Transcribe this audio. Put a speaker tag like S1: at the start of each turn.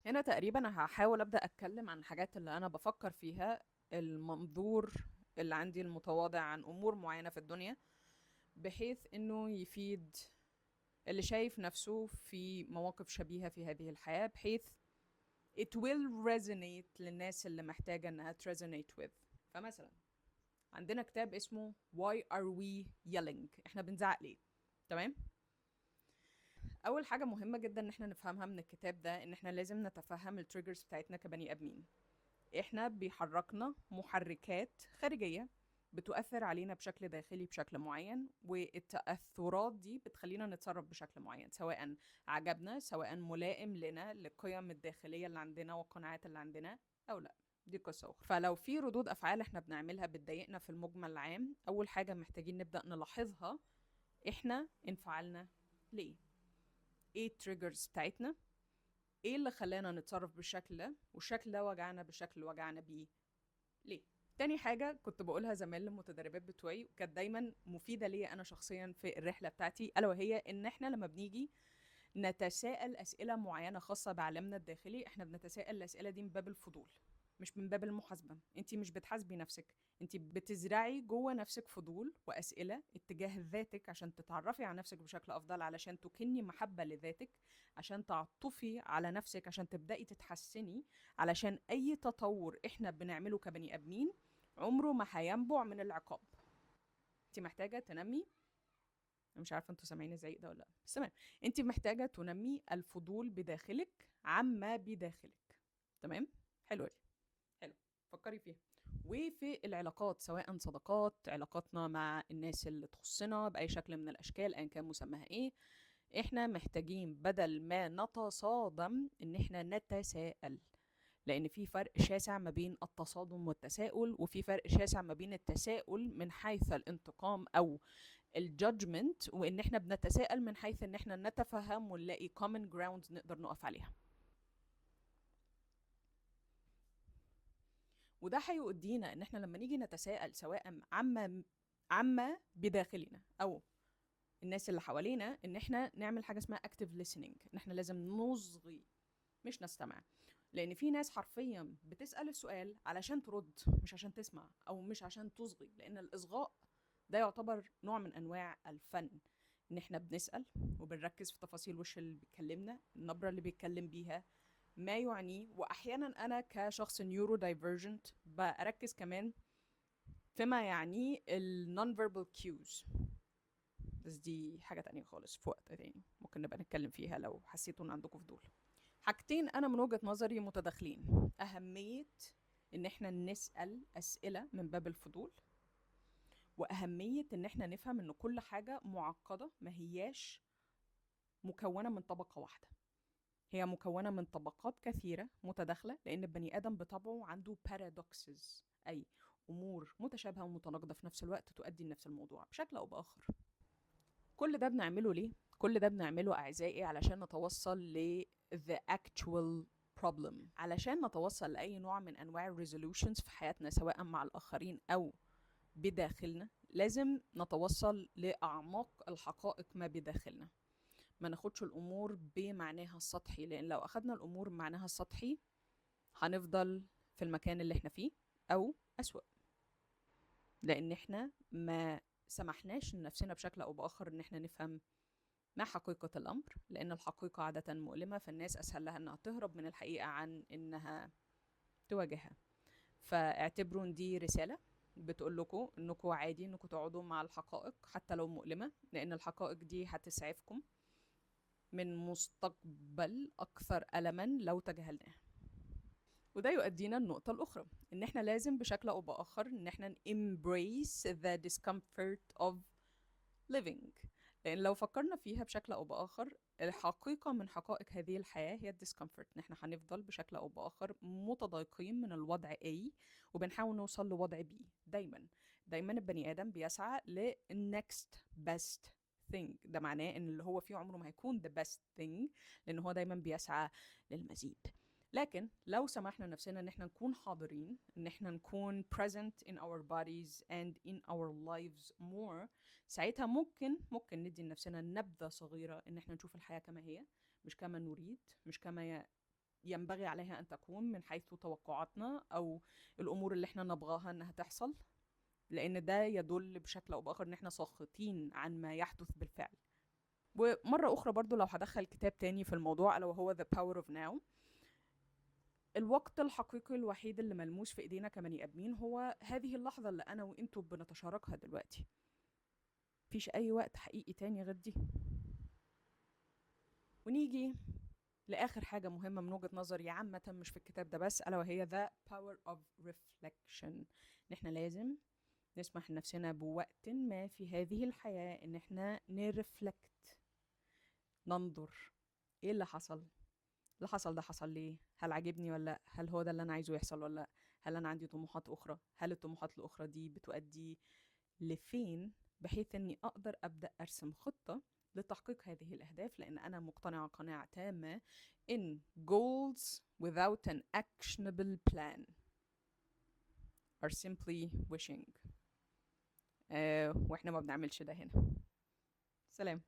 S1: هنا تقريبا هحاول أبدأ أتكلم عن الحاجات اللي أنا بفكر فيها، المنظور اللي عندي المتواضع عن أمور معينة في الدنيا، بحيث إنه يفيد اللي شايف نفسه في مواقف شبيهة في هذه الحياة، بحيث it will resonate للناس اللي محتاجة إنها resonate with. فمثلا عندنا كتاب اسمه Why are we yelling؟ احنا بنزعق ليه؟ تمام؟ اول حاجه مهمه جدا ان احنا نفهمها من الكتاب ده ان احنا لازم نتفهم التريجرز بتاعتنا كبني ادمين. احنا بيحركنا محركات خارجيه بتؤثر علينا بشكل داخلي بشكل معين، والتأثرات دي بتخلينا نتصرف بشكل معين، سواء عجبنا سواء ملائم لنا للقيم الداخلية اللي عندنا والقناعات اللي عندنا أو لا. دي قصة أخرى. فلو في ردود أفعال احنا بنعملها بتضايقنا في المجمل العام، أول حاجة محتاجين نبدأ نلاحظها احنا انفعلنا ليه، ايه التريجرز بتاعتنا، ايه اللي خلانا نتصرف بالشكل ده، والشكل ده وجعنا بالشكل اللي وجعنا بيه ليه. تاني حاجة كنت بقولها زمان للمتدربات بتوعي وكانت دايما مفيدة ليا أنا شخصيا في الرحلة بتاعتي، ألا وهي إن إحنا لما بنيجي نتساءل أسئلة معينة خاصة بعالمنا الداخلي، إحنا بنتساءل الأسئلة دي من باب الفضول، مش من باب المحاسبة. انتي مش بتحاسبي نفسك، انتي بتزرعي جوه نفسك فضول وأسئلة اتجاه ذاتك عشان تتعرفي على نفسك بشكل أفضل، علشان تكني محبة لذاتك، عشان تعطفي على نفسك، عشان تبدأي تتحسني، علشان أي تطور احنا بنعمله كبني آدمين عمره ما هينبع من العقاب. انت محتاجة تنمي، أنا مش عارفة انتوا سامعين الزعيق ده ولا لا، بس تمام، انت محتاجة تنمي الفضول بداخلك عما بداخلك. تمام، حلوة دي، حلو، فكري فيها. وفي العلاقات، سواء صداقات، علاقاتنا مع الناس اللي تخصنا بأي شكل من الأشكال أيا كان مسماها إيه، إحنا محتاجين بدل ما نتصادم إن إحنا نتساءل، لأن في فرق شاسع ما بين التصادم والتساؤل، وفي فرق شاسع ما بين التساؤل من حيث الانتقام أو الجادجمنت، وإن إحنا بنتساءل من حيث إن إحنا نتفهم ونلاقي common ground نقدر نقف عليها. وده هيودينا ان احنا لما نيجي نتساءل سواء عما بداخلنا او الناس اللي حوالينا، ان احنا نعمل حاجه اسمها active listening، ان احنا لازم نصغي مش نستمع. لان في ناس حرفيا بتسأل السؤال علشان ترد مش عشان تسمع، او مش عشان تصغي، لان الاصغاء ده يعتبر نوع من انواع الفن، ان احنا بنسأل وبنركز في تفاصيل وش اللي بيتكلمنا، النبرة اللي بيتكلم بيها، ما يعنيه. واحيانا انا كشخص نيورو دايفرجنت بركز كمان فيما يعنيه النون فيربال كيوز، بس دي حاجة تانية خالص في وقت تاني ممكن نبقى نتكلم فيها لو حسيتوا ان عندكم فضول. حاجتين انا من وجهة نظري متداخلين: اهمية ان احنا نسأل اسئلة من باب الفضول، واهمية ان احنا نفهم ان كل حاجة معقدة، ما هياش مكونة من طبقة واحدة، هي مكونة من طبقات كثيرة متداخلة، لأن البني آدم بطبعه عنده paradoxes، أي أمور متشابهة ومتناقضة في نفس الوقت تؤدي لنفس الموضوع بشكل أو بآخر. كل ده بنعمله ليه؟ كل ده بنعمله أعزائي علشان نتوصل ل the actual problem، علشان نتوصل لأي نوع من أنواع ال resolutions في حياتنا سواء مع الآخرين أو بداخلنا. لازم نتوصل لأعماق الحقائق ما بداخلنا، ما ناخدش الامور بمعناها السطحي، لان لو اخدنا الامور بمعناها السطحي هنفضل في المكان اللي احنا فيه او اسوأ، لان احنا ما سمحناش لنفسنا بشكل او باخر ان احنا نفهم ما حقيقة الامر، لان الحقيقة عادة مؤلمة، فالناس اسهل لها انها تهرب من الحقيقة عن انها تواجهها. فاعتبروا ان دي رسالة بتقول لكم انكم عادي انكم تقعدوا مع الحقائق حتى لو مؤلمة، لان الحقائق دي هتسعفكم من مستقبل أكثر ألما لو تجاهلناه. وده يؤدينا النقطة الأخرى، إن إحنا لازم بشكل أو بآخر إن إحنا embrace the discomfort of living، لأن لو فكرنا فيها بشكل أو بآخر، الحقيقة من حقائق هذه الحياة هي الديسكمفورت، إن إحنا هنفضل بشكل أو بآخر متضايقين من الوضع A وبنحاول نوصل لوضع B. دايما دايما البني آدم بيسعى ل next best thing، ده معناه إن اللي هو فيه عمره ما هيكون the best thing، لأن هو دايما بيسعى للمزيد. لكن لو سمحنا لنفسنا ان احنا نكون حاضرين، ان احنا نكون present in our bodies and in our lives more، ساعتها ممكن ندي لنفسنا نبذة صغيرة ان احنا نشوف الحياة كما هي، مش كما نريد، مش كما ينبغي عليها أن تكون من حيث توقعاتنا أو الأمور اللي احنا نبغاها أنها تحصل، لأن ده يدل بشكل أو بآخر أن احنا ساخطين عن ما يحدث بالفعل. ومرة أخرى برضو لو هدخل كتاب تاني في الموضوع ألا وهو The Power of Now، الوقت الحقيقي الوحيد اللي ملموس في إيدينا كبني آدمين هو هذه اللحظة اللي أنا وإنتوا بنتشاركها دلوقتي. مفيش أي وقت حقيقي تاني غير دي. ونيجي لآخر حاجة مهمة من وجهة نظري عامة مش في الكتاب ده بس، ألا وهي The Power of Reflection. إن إحنا لازم نسمح لنفسنا بوقت ما في هذه الحياة إن إحنا نرفلكت، ننظر إيه اللي حصل. اللي حصل ده حصل ليه؟ هل عجبني ولا لأ؟ هل هو ده اللي أنا عايزه يحصل ولا لأ؟ هل أنا عندي طموحات أخرى؟ هل الطموحات الأخرى دي بتؤدي لفين؟ بحيث إني أقدر أبدأ أرسم خطة لتحقيق هذه الأهداف، لأن أنا مقتنعة قناعة تامة إن goals without an actionable plan are simply wishing. وإحنا ما بنعملش ده هنا. سلام.